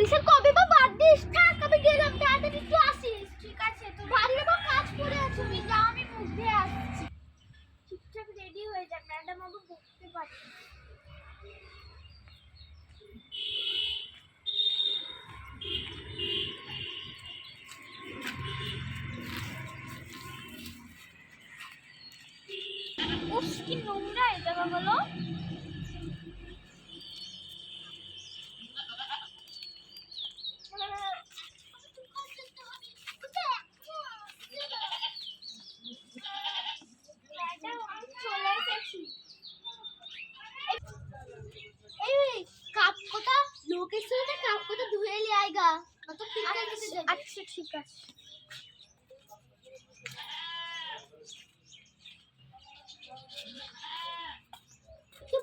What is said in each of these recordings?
পুলিশের কবে বা বাদ দিস, থাক আমি গেলাম, তাড়াতাড়ি একটু আসিস। ঠিক আছে, তো বাড়ির বা কাজ করে আছো, তুমি যাও, আমি মুখ দিয়ে আসছি। ঠিকঠাক রেডি হয়ে যা, ম্যাডাম আমাকে বকতে পারে। উফ, কি নোংরা এই জায়গাগুলো। আচ্ছা ঠিক আছে।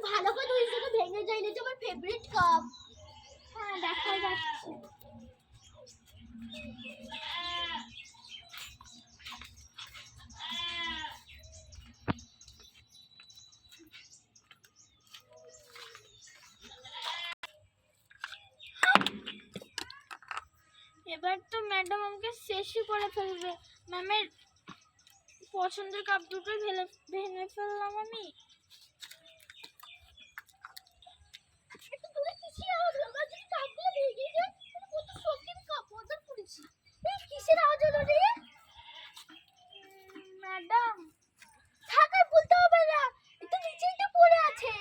ভালো করে ধুইস তো ভেঙে যায় না, আমার ফেভারিট কাপ। হ্যাঁ দেখা যাচ্ছে। এবার তো ম্যাডাম আমাকে শেষই করে ফেলবে। ম্যামের পছন্দের কাপ দুটোই ভেঙে ফেললাম আমি। ম্যাডাম থাক, আর বলতে হবে না, এটা নিচেই তো পড়ে আছে।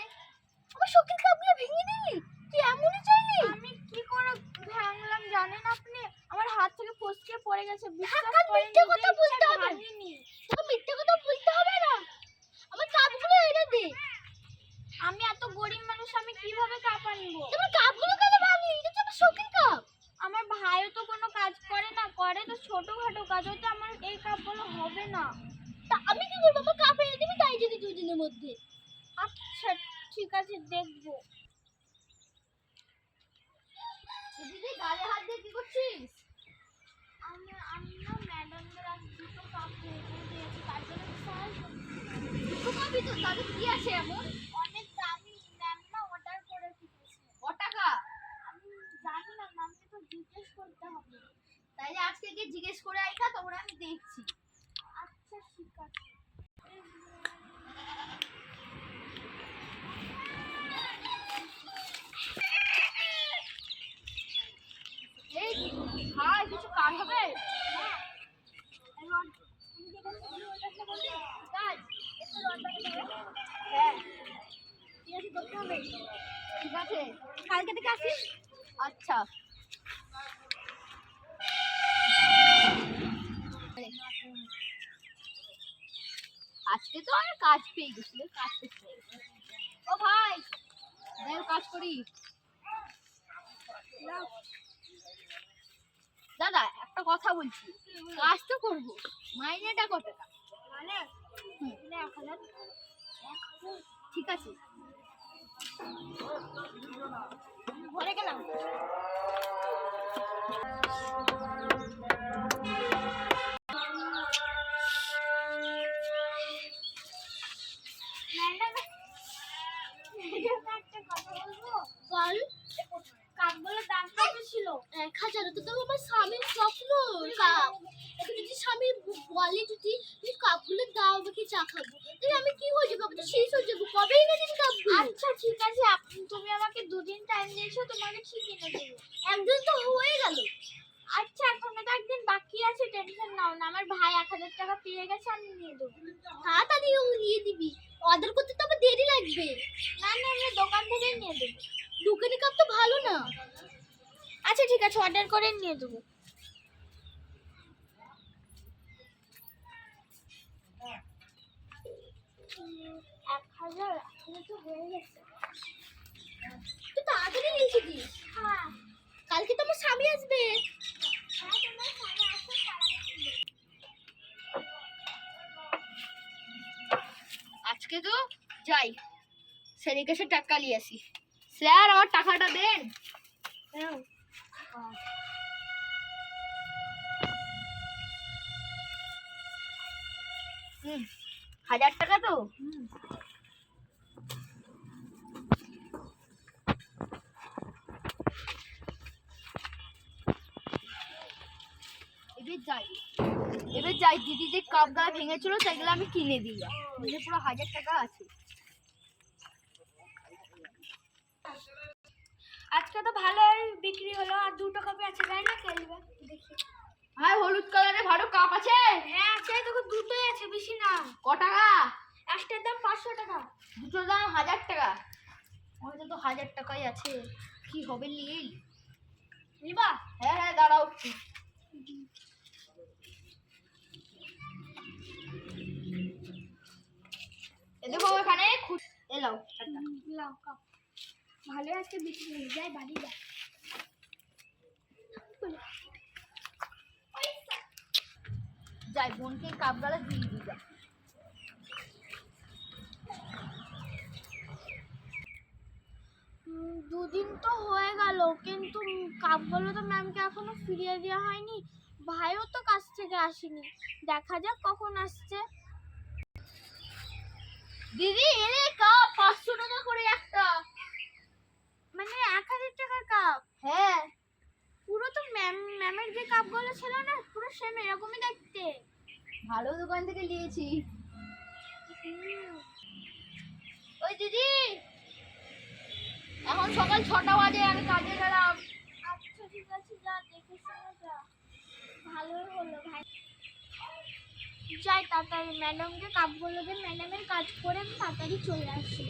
আমার শখের কাপগুলো ভেঙে দিলি, তুই এমনই চাইলি? আমি কি করে ভাঙলাম জানেন আপনি? আমার হাত থেকে ফসকে পড়ে গেছে। বিশ্বাস করেন, মিথ্যে কথা বলতে হবে না, তোকে মিথ্যে কথা বলতে হবে না। আমার কাপগুলো এনে দে। আমি এত গরিব মানুষ, আমি কিভাবে কাপ আনবো? তোমার কাপগুলো কেন ভাঙলি? এটা তো আমার শখের কাপ। আমার ভাইও তো কোনো কাজ করে না, করে তো ছোটখাটো কাজ, তো আমার এই কাপগুলো হবে না। তা আমি কি করবো? আমার কাপ এনে দিবি, তাই যদি 2 দিনের মধ্যে। আচ্ছা ঠিক আছে, দেখবো। দিদি গালে হাত দিয়ে কি করছিস? আমি না ম্যাডামদের আজ দুটো কাপ ভেঙে দিয়েছি, তার জন্য সাহায্য। দুটো কাপই তো, তাদের কি আছে এমন? অনেক দামি, ম্যাম না অর্ডার করে দিয়েছে। কত টাকা? আমি জানি না, ম্যামকে তো জিজ্ঞেস করতে হবে। তাইলে আজকে গিয়ে জিজ্ঞেস করে আইখা, তখন আমি দেখছি। আচ্ছা ঠিক আছে। এই ভাই, কিছু কাজ হবে? ঠিক আছে, কালকে থেকে আসিস। আচ্ছা আজকে তো আমি কাজ পেয়ে গেছি, কাজ করতে। ও ভাই, দেখ কাজ করি। দাদা একটা কথা বলছি, কাজ তো করবো, মাইনেটা কত টাকা? মানে 1000। ঠিক আছে, ঘরে গেলাম। একটা কথা বলবো? বল। কাপগুলোর দাম কত ছিল? 1000। তো আমার স্বামীর স্বপ্ন কাপ। এখন যদি স্বামী বলে যদি তুমি কাপগুলো দাও, আমাকে চা খাবো, তাহলে আমি কি হয়ে যাবো? আমি তো শেষ হয়ে যাবো। কবে এনে দিন কাপগুলো? আচ্ছা ঠিক আছে, তুমি আমাকে 2 দিন টাইম দিয়েছো, তোমাকে ঠিক এনে দেবো। একদিন তো হয়ে গেল। আচ্ছা এখনো তো একদিন বাকি আছে, টেনশন নাও না। আমার ভাই 1000 টাকা পেয়ে গেছে, আমি নিয়ে দেবো। তাড়াতাড়ি নিয়ে দিবি, অর্ডার করতে তো আবার দেরি লাগবে। না না, আমি দোকান থেকেই নিয়ে দেবো। দোকানে কাপ তো ভালো না। আচ্ছা ঠিক আছে, অর্ডার করে নিয়ে দেবো। এক হাজার তো হয়ে গেছে। তুই তাড়াতাড়ি লিখে দিস। হ্যাঁ, কালকে তো আমার স্বামী আসবে। হ্যাঁ, তোমার স্বামী আসবে তাড়াতাড়ি। আজকে তো যাই, স্যারের কাছে টাকা নিয়ে আসি। স্যার আমার টাকাটা দেন। হুম, 1000 টাকা তো। যাই এবার যাই, দিদি যে কাপগুলো ভেঙেছিল সেগুলো আমি কিনে দিই, মানে পুরো 1000 টাকা আছে। আজকে তো ভালোই বিক্রি হলো, আর 2টা কাপে আছে, তাই না? খেলবে দেখি। হ্যাঁ, হলুদ কালারের ভালো কাপ আছে। হ্যাঁ আছে, তোকে দুটোই আছে, বেশি না। ক টাকা? একটার দাম 500 টাকা, দুটোর দাম 1000 টাকা। আমাদের তো 1000 টাকাই আছে, কি হবে লীল নিবা? হ্যাঁ হ্যাঁ, দাঁড়াও একটু। দেখো এখানে এলাও লাও কাপ ভালো আজকে বিক্রি হয়ে যায়, বাড়ি যা। যাই বোনকে কাপগুলো দিয়ে দিই। দুদিন তো হয়ে গেল, কিন্তু কাপগুলো তো ম্যামকে এখনো ফিরিয়ে দেওয়া হয়নি। ভাইও তো কাছ থেকে আসেনি, দেখা যাক কখন আসছে। দিদি এরে কাপ 500 টাকা করে একটা, মানে 1000 টাকার কাপ। হ্যাঁ, পুরো তো ম্যামের যে কাপগুলো ছিল না, পুরো সেম এরকমই দেখতে। ভালো দোকান থেকে নিয়েছি। ওই দিদি, এখন সকাল 6টা বাজে, আমি কাজে গেলাম। আচ্ছা ঠিক আছে, যা, দেখে শুনে যা। ভালোই হলো ভাই, যাই তাড়াতাড়ি ম্যাডামকে কাপগুলো দিয়ে ম্যাডামের কাজ করে আমি তাড়াতাড়ি চলে আসি।